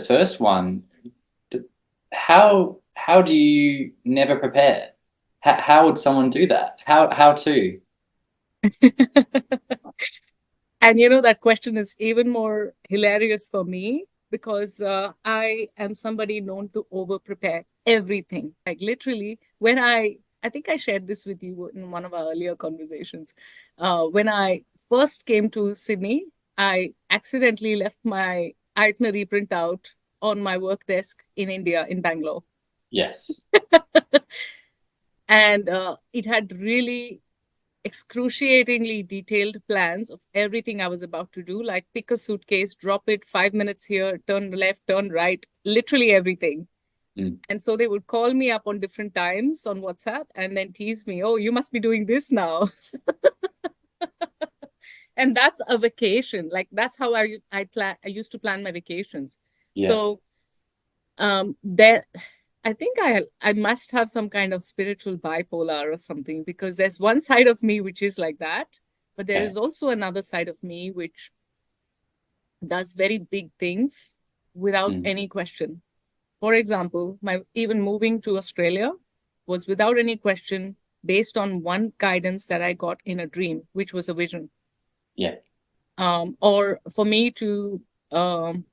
first one, how do you never prepare? How would someone do that? How to? And that question is even more hilarious for me because I am somebody known to over prepare everything. Like literally, when I think I shared this with you in one of our earlier conversations. When I first came to Sydney, I accidentally left my itinerary printout on my work desk in India, in Bangalore. Yes. And it had really excruciatingly detailed plans of everything I was about to do, like pick a suitcase, drop it 5 minutes here, turn left, turn right, literally everything. Mm. And so they would call me up on different times on WhatsApp and then tease me, oh, you must be doing this now. And that's a vacation. Like that's how I used to plan my vacations. Yeah. So there I think I must have some kind of spiritual bipolar or something because there's one side of me which is like that, but there Okay. is also another side of me which does very big things without Mm. any question. For example, my even moving to Australia was without any question based on one guidance that I got in a dream, which was a vision. Yeah. Or for me to um,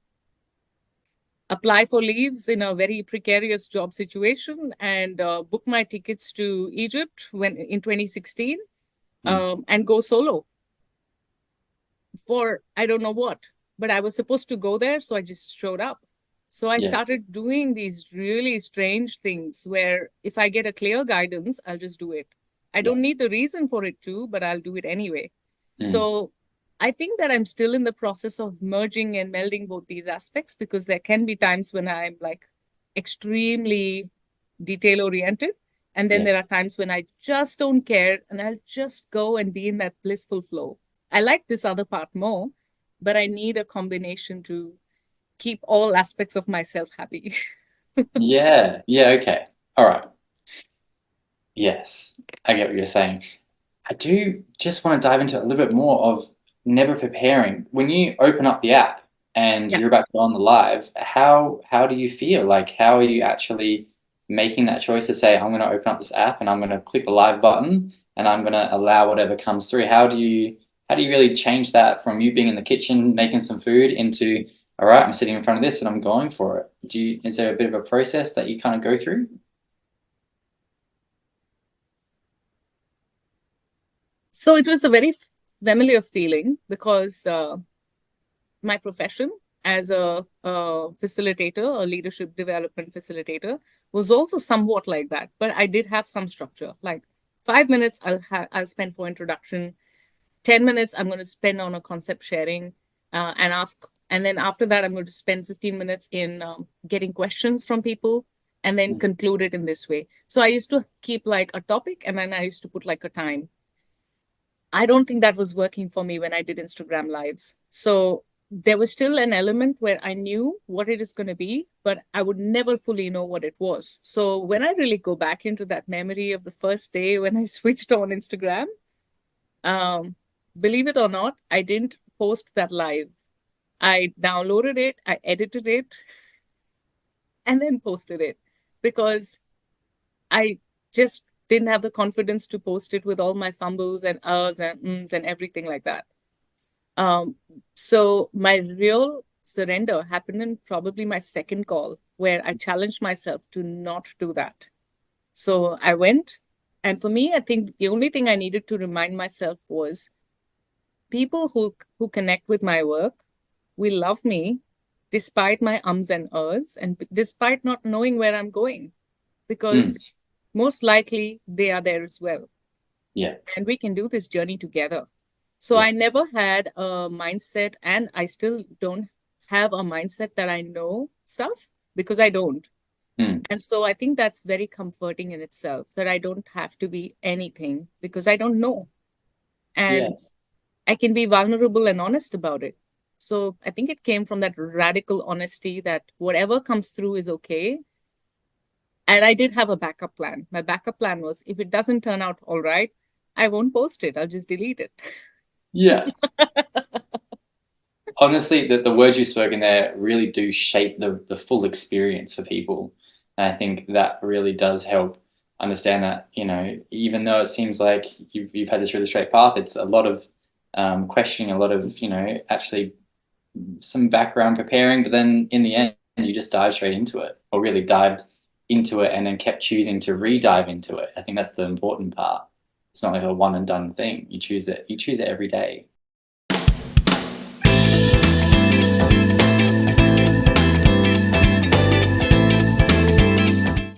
apply for leaves in a very precarious job situation and book my tickets to Egypt when in 2016 Mm. and go solo for I don't know what, but I was supposed to go there, so I just showed up. So I Yeah. started doing these really strange things where if I get a clear guidance, I'll just do it. I Yeah. don't need the reason for it too, but I'll do it anyway. Mm. So I think that I'm still in the process of merging and melding both these aspects because there can be times when I'm like extremely detail oriented. And then Yeah. there are times when I just don't care and I'll just go and be in that blissful flow. I like this other part more, but I need a combination to keep all aspects of myself happy. Yeah. Yeah. Okay. All right. Yes. I get what you're saying. I do just want to dive into a little bit more of never preparing. When you open up the app and Yeah. you're about to go on the live, how do you feel? Like how are you actually making that choice to say, I'm going to open up this app and I'm going to click the live button and I'm going to allow whatever comes through? How do you really change that from you being in the kitchen making some food into, all right, I'm sitting in front of this and I'm going for it? Is there a bit of a process that you kind of go through? So it was a very familiar feeling because my profession as a facilitator, a leadership development facilitator, was also somewhat like that. But I did have some structure. Like 5 minutes, I'll spend for introduction. 10 minutes, I'm going to spend on a concept sharing and ask. And then after that, I'm going to spend 15 minutes in getting questions from people and then Mm. conclude it in this way. So I used to keep like a topic and then I used to put like a time. I don't think that was working for me when I did Instagram lives. So there was still an element where I knew what it is going to be, but I would never fully know what it was. So when I really go back into that memory of the first day when I switched on Instagram, um, believe it or not, I didn't post that live. I downloaded it, I edited it, and then posted it because I just didn't have the confidence to post it with all my fumbles and uhs and ums and everything like that. Um, so my real surrender happened in probably my second call where I challenged myself to not do that. So I went, and for me, I think the only thing I needed to remind myself was people who connect with my work will love me despite my ums and ers and despite not knowing where I'm going Mm. because most likely they are there as well Yeah. and we can do this journey together. So Yeah. I never had a mindset, and I still don't have a mindset that I know stuff because I don't. Mm. And so I think that's very comforting in itself that I don't have to be anything because I don't know. Yeah. And I can be vulnerable and honest about it. So I think it came from that radical honesty that whatever comes through is okay. And I did have a backup plan. My backup plan was if it doesn't turn out all right, I won't post it. I'll just delete it. Yeah. honestly, the words you've spoken there really do shape the full experience for people. And I think that really does help understand that, you know, even though it seems like you've had this really straight path, it's a lot of questioning, a lot of, you know, actually some background preparing, but then in the end, you just dive straight into it, or really dived into it and then kept choosing to re-dive into it. I think that's the important part. It's not like a one and done thing. You choose it every day.